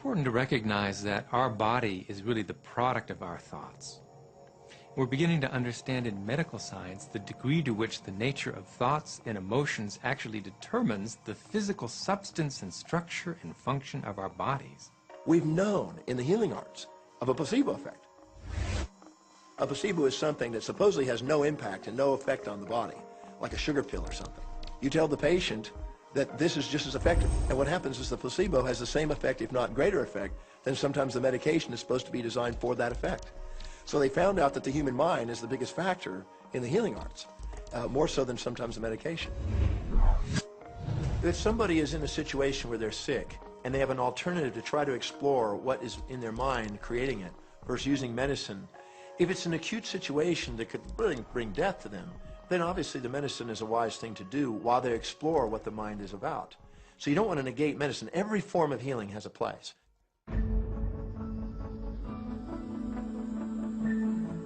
important to recognize that our body is really the product of our thoughts. We're beginning to understand in medical science the degree to which the nature of thoughts and emotions actually determines the physical substance and structure and function of our bodies. We've known in the healing arts of a placebo effect. A placebo is something that supposedly has no impact and no effect on the body, like a sugar pill or something. You tell the patient that this is just as effective, and what happens is the placebo has the same effect, if not greater effect, than sometimes the medication is supposed to be designed for that effect. So they found out that the human mind is the biggest factor in the healing arts, more so than sometimes the medication. If somebody is in a situation where they're sick and they have an alternative to try to explore what is in their mind creating it versus using medicine, if it's an acute situation that could really bring death to them, then obviously the medicine is a wise thing to do while they explore what the mind is about. So you don't want to negate medicine. Every form of healing has a place.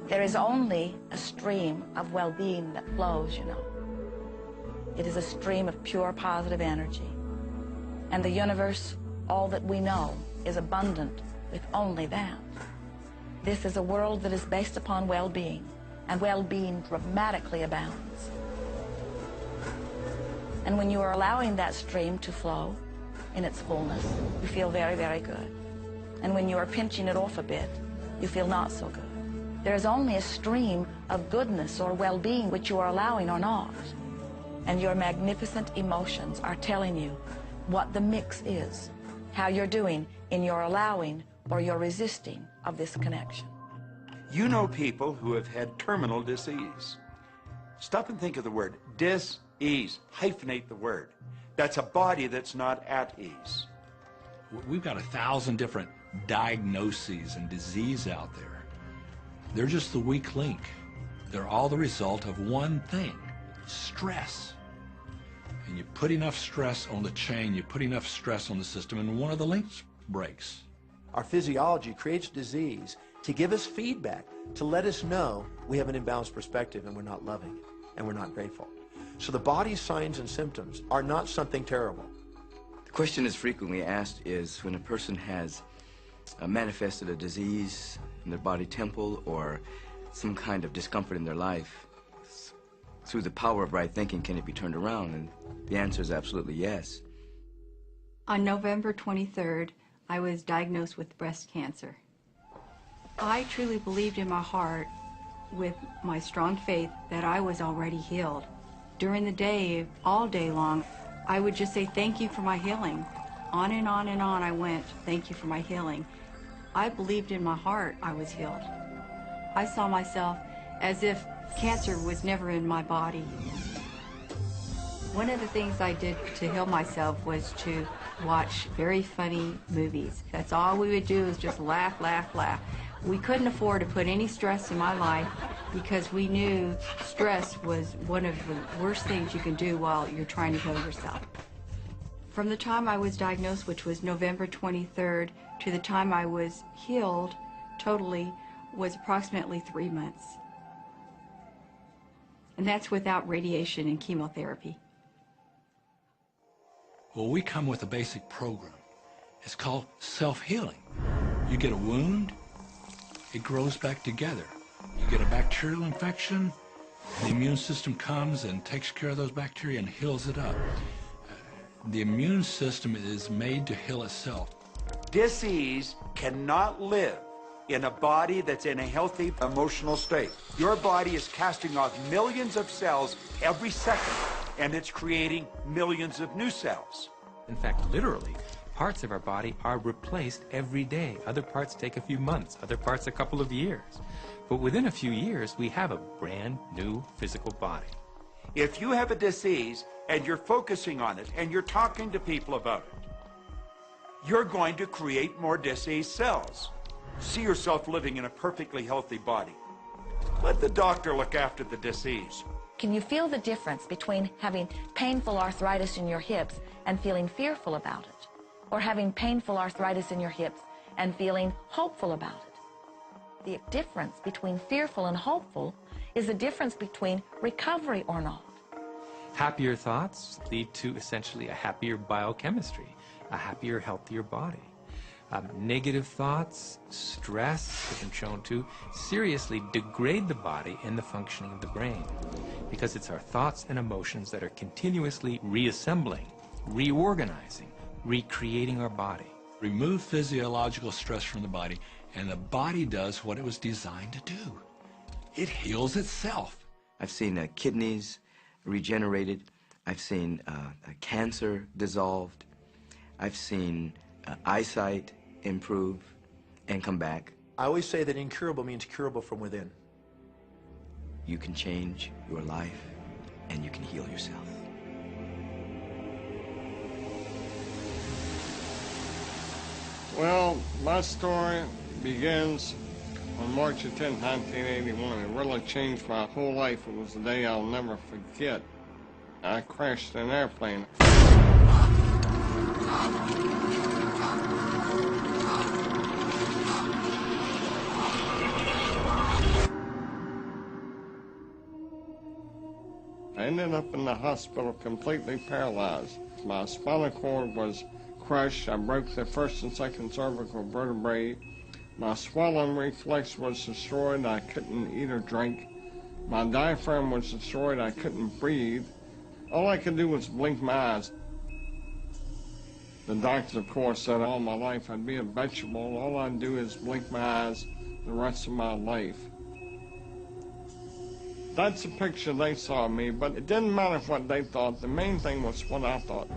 There is only a stream of well-being that flows, you know. It is a stream of pure positive energy. And the universe, all that we know, is abundant with only that. This is a world that is based upon well-being, and well-being dramatically abounds. And when you are allowing that stream to flow in its fullness, you feel very, very good. And when you are pinching it off a bit, you feel not so good. There is only a stream of goodness or well-being which you are allowing or not. And your magnificent emotions are telling you what the mix is, how you're doing in your allowing or your resisting of this connection. You know people who have had terminal disease. Stop and think of the word dis-ease. Hyphenate the word. That's a body that's not at ease. We've got 1,000 different diagnoses and disease out there. They're just the weak link. They're all the result of one thing, stress. And you put enough stress on the chain, you put enough stress on the system, and one of the links breaks. Our physiology creates disease to give us feedback, to let us know we have an imbalanced perspective and we're not loving and we're not grateful. So the body's signs and symptoms are not something terrible. The question that's frequently asked is when a person has manifested a disease in their body temple or some kind of discomfort in their life, through the power of right thinking, can it be turned around? And the answer is absolutely yes. On November 23rd, I was diagnosed with breast cancer. I truly believed in my heart, with my strong faith, that I was already healed. During the day, all day long, I would just say, thank you for my healing. On and on and on I went, thank you for my healing. I believed in my heart I was healed. I saw myself as if cancer was never in my body. One of the things I did to heal myself was to watch very funny movies. That's all we would do, is just laugh, laugh, laugh. We couldn't afford to put any stress in my life because we knew stress was one of the worst things you can do while you're trying to heal yourself. From the time I was diagnosed, which was November 23rd, to the time I was healed totally was approximately 3 months. And that's without radiation and chemotherapy. Well, we come with a basic program. It's called self-healing. You get a wound, it grows back together. You get a bacterial infection, the immune system comes and takes care of those bacteria and heals it up. The immune system is made to heal itself. Disease cannot live in a body that's in a healthy emotional state. Your body is casting off millions of cells every second, and it's creating millions of new cells. In fact, literally, parts of our body are replaced every day. Other parts take a few months, other parts a couple of years. But within a few years, we have a brand new physical body. If you have a disease and you're focusing on it and you're talking to people about it, you're going to create more disease cells. See yourself living in a perfectly healthy body. Let the doctor look after the disease. Can you feel the difference between having painful arthritis in your hips and feeling fearful about it, or having painful arthritis in your hips and feeling hopeful about it? The difference between fearful and hopeful is the difference between recovery or not. Happier thoughts lead to essentially a happier biochemistry, a happier, healthier body. Negative thoughts, stress, has been shown to seriously degrade the body and the functioning of the brain, because it's our thoughts and emotions that are continuously reassembling, reorganizing, recreating our body. Remove physiological stress from the body, and the body does what it was designed to do. It heals itself. I've seen kidneys regenerated. I've seen cancer dissolved. I've seen eyesight improve and come back. I always say that incurable means curable from within. You can change your life, and you can heal yourself. Well, my story begins on March 10, 1981. It really changed my whole life. It was a day I'll never forget. I crashed an airplane. I ended up in the hospital completely paralyzed. My spinal cord was crushed. I broke the first and second cervical vertebrae. My swallowing reflex was destroyed. I couldn't eat or drink. My diaphragm was destroyed. I couldn't breathe. All I could do was blink my eyes. The doctors, of course, said all my life I'd be a vegetable. All I'd do is blink my eyes the rest of my life. That's the picture they saw of me, but it didn't matter what they thought. The main thing was what I thought.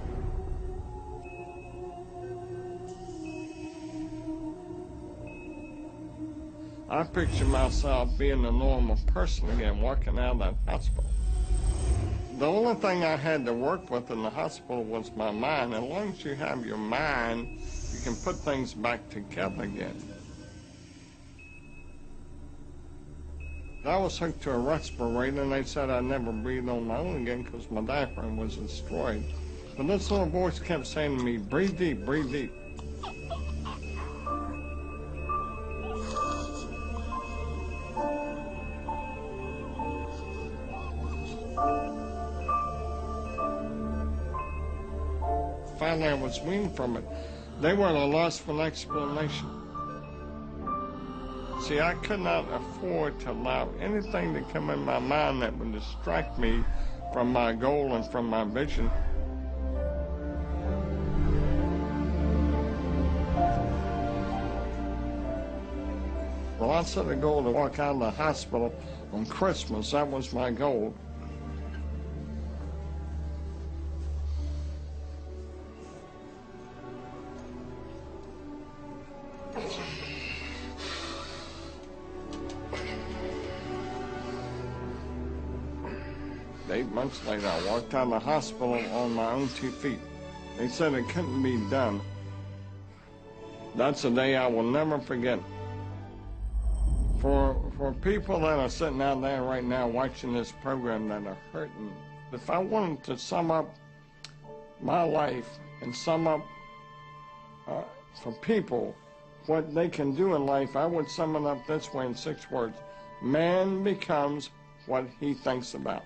I pictured myself being a normal person again, walking out of that hospital. The only thing I had to work with in the hospital was my mind. As long as you have your mind, you can put things back together again. I was hooked to a respirator, and they said I'd never breathe on my own again because my diaphragm was destroyed. But this little voice kept saying to me, breathe deep, breathe deep. Finally, I was weaned from it. They were at a loss for an explanation. See, I could not afford to allow anything to come in my mind that would distract me from my goal and from my vision. Well, I set a goal to walk out of the hospital on Christmas. That was my goal. Eight months later, I walked out of the hospital on my own 2 feet. They said it couldn't be done. That's a day I will never forget. For people that are sitting out there right now watching this program that are hurting, if I wanted to sum up my life and sum up for people what they can do in life, I would sum it up this way in 6 words. Man becomes what he thinks about.